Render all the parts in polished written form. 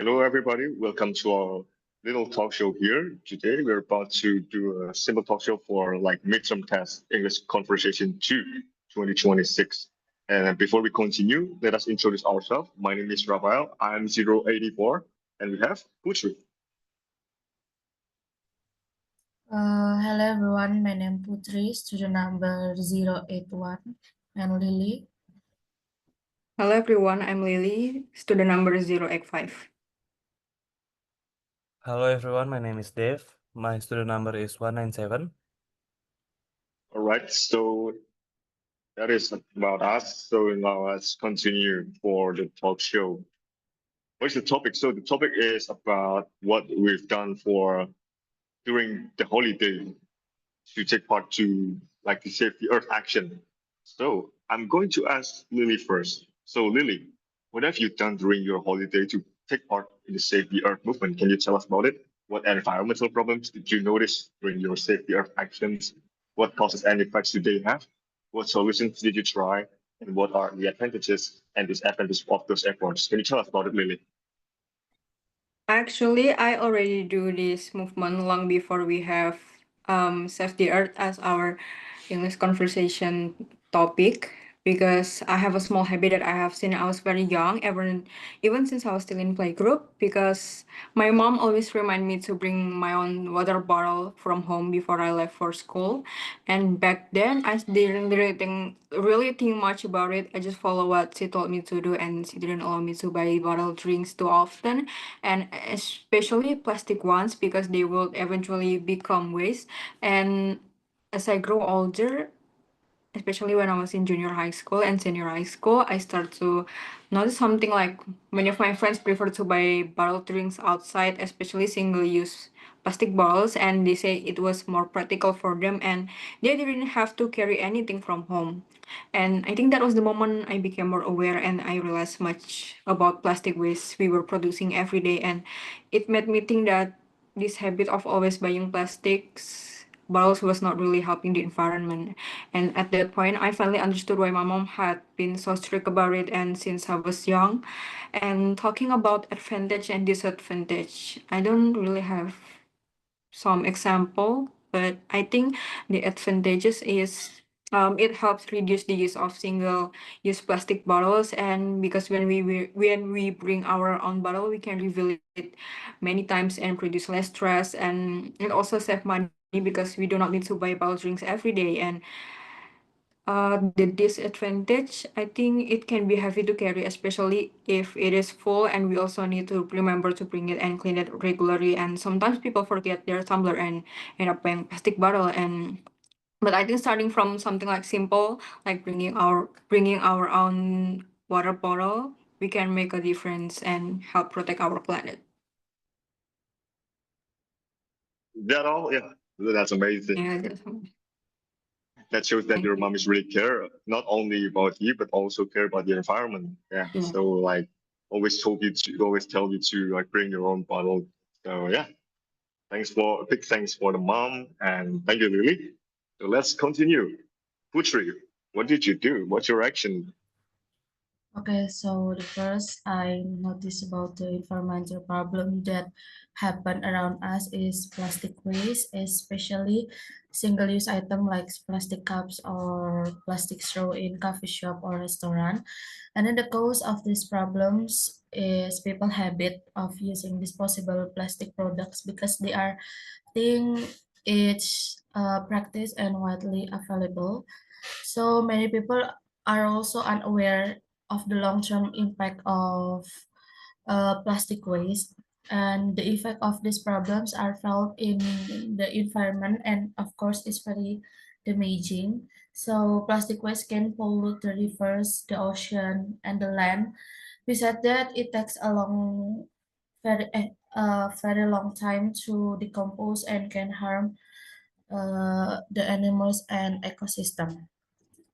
Hello, everybody. Welcome to our little talk show here. Today, we're about to do a simple talk show for like midterm test English Conversation 2 2026. And before we continue, let us introduce ourselves. My name is Rafael. I'm 084, and we have Putri. Hello everyone, my name Putri, student number 081, and Lily. Hello everyone, I'm Lily, student number 085. Hello everyone, my name is Dave. My student number is 197. All right, so that is about us. So now let's continue for the talk show. What's the topic? So the topic is about what we've done for during the holiday to take part to like the Save the Earth action. So I'm going to ask Lily first. So Lily, what have you done during your holiday to take part in the Save the Earth movement? Can you tell us about it? What environmental problems did you notice during your Save the Earth actions? What causes and effects do they have? What solutions did you try? And what are the advantages and disadvantages of those efforts? Can you tell us about it, Lily? Actually, I already do this movement long before we have Save the Earth as our English conversation topic because I have a small habit that I have since I was very young, even since I was still in playgroup, because my mom always remind me to bring my own water bottle from home before I left for school. And back then, I didn't really think much about it. I just follow what she told me to do, and she didn't allow me to buy bottle drinks too often, and especially plastic ones because they will eventually become waste. And as I grow older, especially when I was in junior high school and senior high school, I start to notice something like many of my friends prefer to buy bottle drinks outside, especially single-use plastic bottles, and they say it was more practical for them and they didn't have to carry anything from home. And I think that was the moment I became more aware and I realized much about plastic waste we were producing every day, and it made me think that this habit of always buying plastics bottles was not really helping the environment. And at that point, I finally understood why my mom had been so strict about it, and since I was young. And talking about advantage and disadvantage, I don't really have some example, but I think the advantages is it helps reduce the use of single-use plastic bottles, and because when we bring our own bottle, we can refill it many times and produce less stress, and it also save money because we do not need to buy bottle drinks every day. And the disadvantage, I think it can be heavy to carry, especially if it is full, and we also need to remember to bring it and clean it regularly. And sometimes people forget their tumbler and end up buying plastic bottle. And but I think starting from something like simple, like bringing our own water bottle, we can make a difference and help protect our planet. That all? Yeah, that's amazing. Yeah, That shows that thank your you. mom is really care not only about you but also care about the environment. Yeah. Yeah. So like always tell you to like bring your own bottle. So yeah. Big thanks for the mom and thank you, Lily. So let's continue. Putri, what did you do? What's your action? Okay, so the first I noticed about the environmental problem that happen around us is plastic waste, especially single-use item like plastic cups or plastic straw in coffee shop or restaurant. And then the cause of these problems is people habit of using disposable plastic products because they are think it's practice and widely available. So many people are also unaware of the long-term impact of plastic waste, and the effect of these problems are felt in the environment, and of course it's very damaging. So plastic waste can pollute the rivers, the ocean, and the land. Besides that, it takes a very long time to decompose and can harm the animals and ecosystem.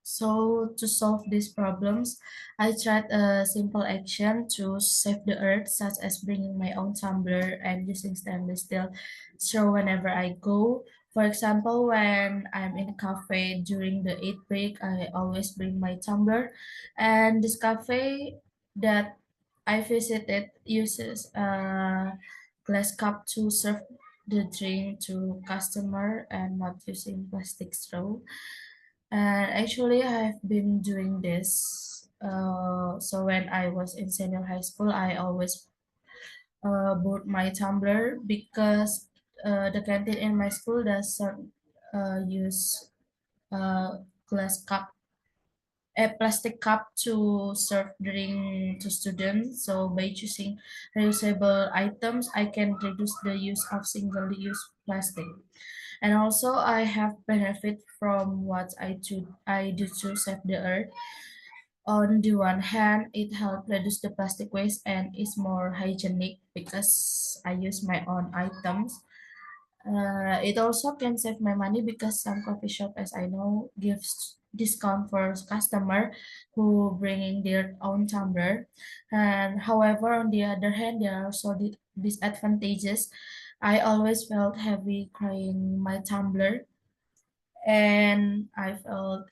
So to solve these problems, I tried a simple action to save the earth, such as bringing my own tumbler and using stainless steel straw whenever I go. For example, when I'm in a cafe during the eat break, I always bring my tumbler. And this cafe that I visited uses a glass cup to serve the drink to customer and not using plastic straw. And actually, I have been doing this. So when I was in senior high school, I always bought my tumbler because the canteen in my school doesn't use glass cup, a plastic cup to serve drink to students. So by choosing reusable items, I can reduce the use of single-use plastic. And also, I have benefit from what I do to save the earth. On the one hand, it helps reduce the plastic waste and is more hygienic because I use my own items. It also can save my money because some coffee shop, as I know, gives discount for customer who bringing their own tumbler. And however, on the other hand, there are also disadvantages. I always felt heavy carrying my tumbler, and I felt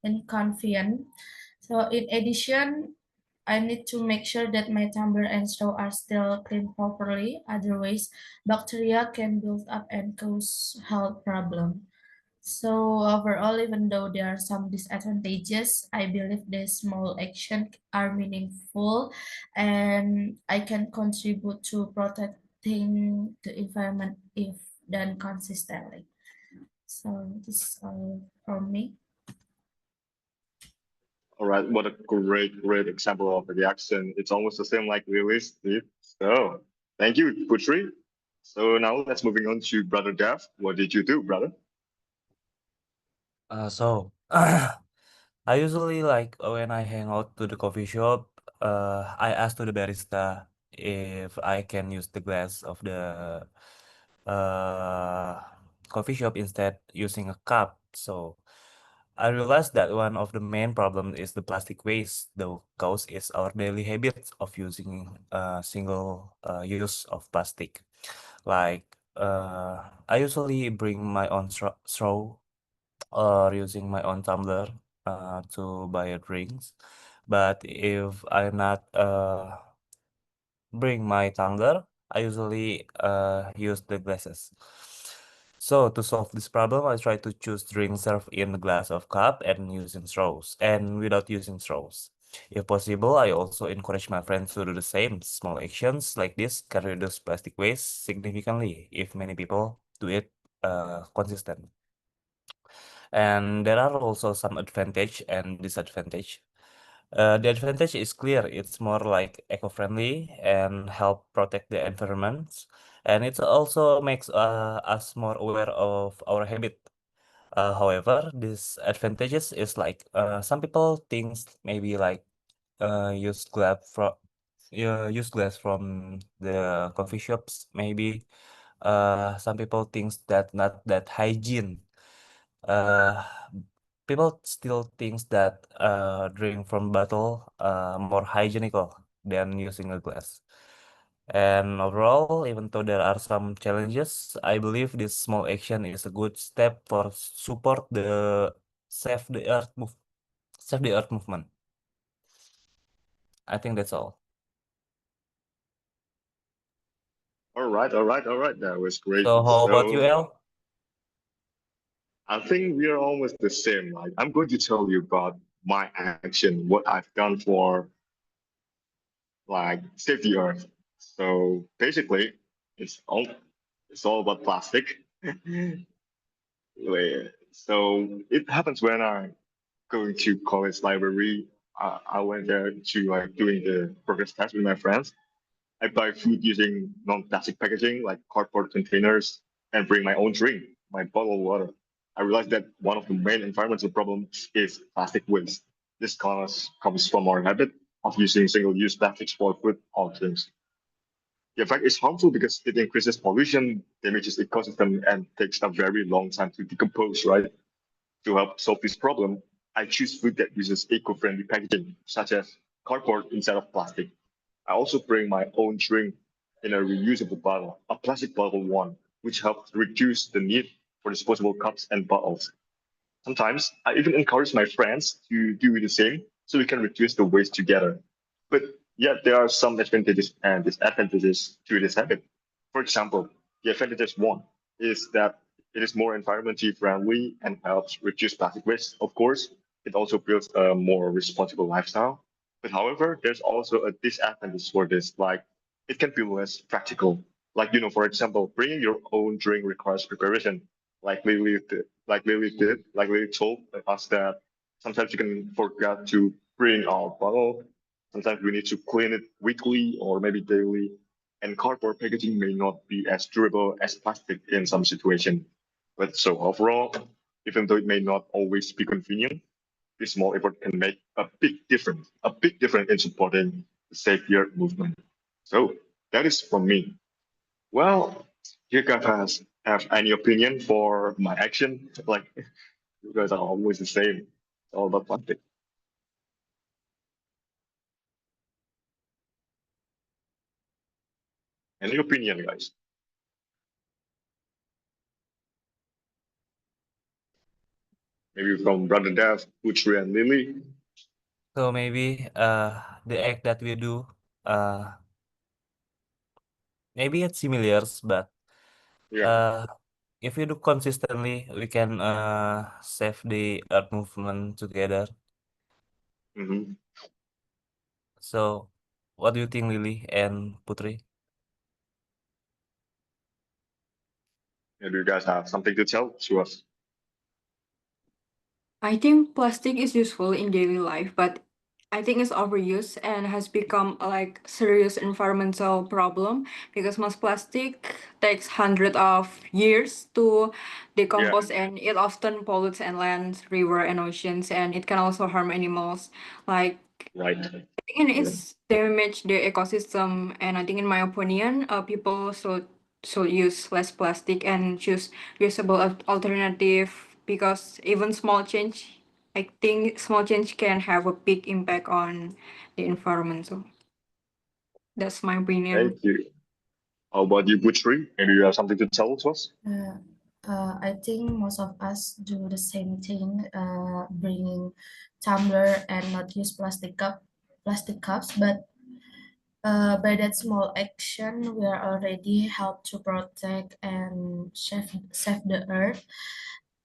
inconvenient. So in addition, I need to make sure that my tumbler and straw are still cleaned properly. Otherwise, bacteria can build up and cause health problem. So overall, even though there are some disadvantages, I believe the small actions are meaningful and I can contribute to protecting the environment if done consistently. So this is all from me. All right, what a great example of the action. It's almost the same like Lily's, Steve. So thank you, Putri. So now let's moving on to Brother Dev. What did you do, brother? So I usually like when I hang out to the coffee shop, I ask to the barista if I can use the glass of the uh coffee shop instead using a cup. So I realized that one of the main problems is the plastic waste. The cause is our daily habits of using single use of plastic. Like I usually bring my own straw or using my own tumbler to buy drinks. But if I not bring my tumbler, I usually use the glasses. So to solve this problem, I try to choose drink served in a glass of cup and using straws and without using straws. If possible, I also encourage my friends to do the same. Small actions like this can reduce plastic waste significantly if many people do it consistent. And there are also some advantage and disadvantage. The advantage is clear. It's more like eco-friendly and help protect the environment. And it also makes us more aware of our habit. However, disadvantages is like some people thinks maybe like use glass from the coffee shops. Maybe some people thinks that not that hygiene. Uh, People still thinks that drink from bottle more hygienical than using a glass. And overall, even though there are some challenges, I believe this small action is a good step for support the save the earth move save the earth movement. I think that's all. All right. That was great. So how about you, So El? I think we are almost the same. Like I'm going to tell you about my action, what I've done for like save the earth. So basically, it's all it's all about plastic. So it happens when I going to college library. I went there to like doing the progress test with my friends. I buy food using non-plastic packaging like cardboard containers and bring my own drink, my bottled water. I realized that one of the main environmental problems is plastic waste. This comes from our habit of using single-use plastics for food or drinks. The effect is harmful because it increases pollution, damages ecosystem, and takes a very long time to decompose, right? To help solve this problem, I choose food that uses eco-friendly packaging, such as cardboard instead of plastic. I also bring my own drink in a reusable bottle, a plastic bottle one, which helps reduce the need for disposable cups and bottles. Sometimes I even encourage my friends to do the same so we can reduce the waste together. But yet there are some advantages and disadvantages to this habit. For example, the advantages one is that it is more environmentally friendly and helps reduce plastic waste. Of course, it also builds a more responsible lifestyle. But however, there's also a disadvantage for this, like it can be less practical. Like, for example, bringing your own drink requires preparation. Like Lily told us that sometimes you can forget to bring our bottle. Sometimes we need to clean it weekly or maybe daily. And cardboard packaging may not be as durable as plastic in some situation. But so overall, even though it may not always be convenient, this small effort can make a big difference in supporting the Save the Earth movement. So that is from me. Well, you guys have any opinion for my action? Like, you guys are always the same. It's all about plastic. Any opinion, guys? Maybe from Brother Dev, Putri, and Lily. So maybe the act that we do maybe it's similar, but Yeah. uh if we do consistently, we can save the earth movement together. Mm-hmm. So what do you think, Lily and Putri? Do you guys have something to tell to us? I think plastic is useful in daily life, but I think it's overused and has become a serious environmental problem because most plastic takes hundreds of years to Yeah, decompose and it often pollutes and lands, river and oceans, and it can also harm animals. Like right. and it's damage the ecosystem, and I think in my opinion people should use less plastic and choose usable alternative because even small change, I think small change can have a big impact on the environment. So that's my opinion. Thank you. How about you, Putri? Maybe you have something to tell to us? I think most of us do the same thing, bringing tumbler and not use plastic cups. But by that small action, we are already help to protect and save the earth.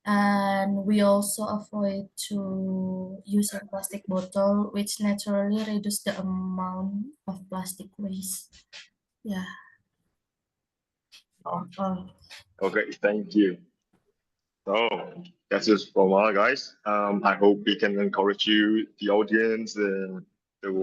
And we also avoid to using plastic bottle, which naturally reduce the amount of plastic waste. Yeah. Oh. Okay, thank you. So that's it from all, guys. I hope we can encourage you, the audience, to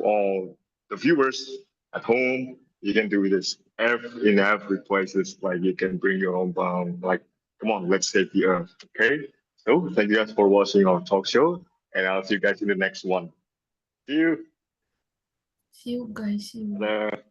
all the viewers at home. You can do this in every places. Like you can bring your own bomb. Like, come on, let's save the earth. Okay. So thank you guys for watching our talk show, and I'll see you guys in the next one. See you. See you guys. See you. Bye.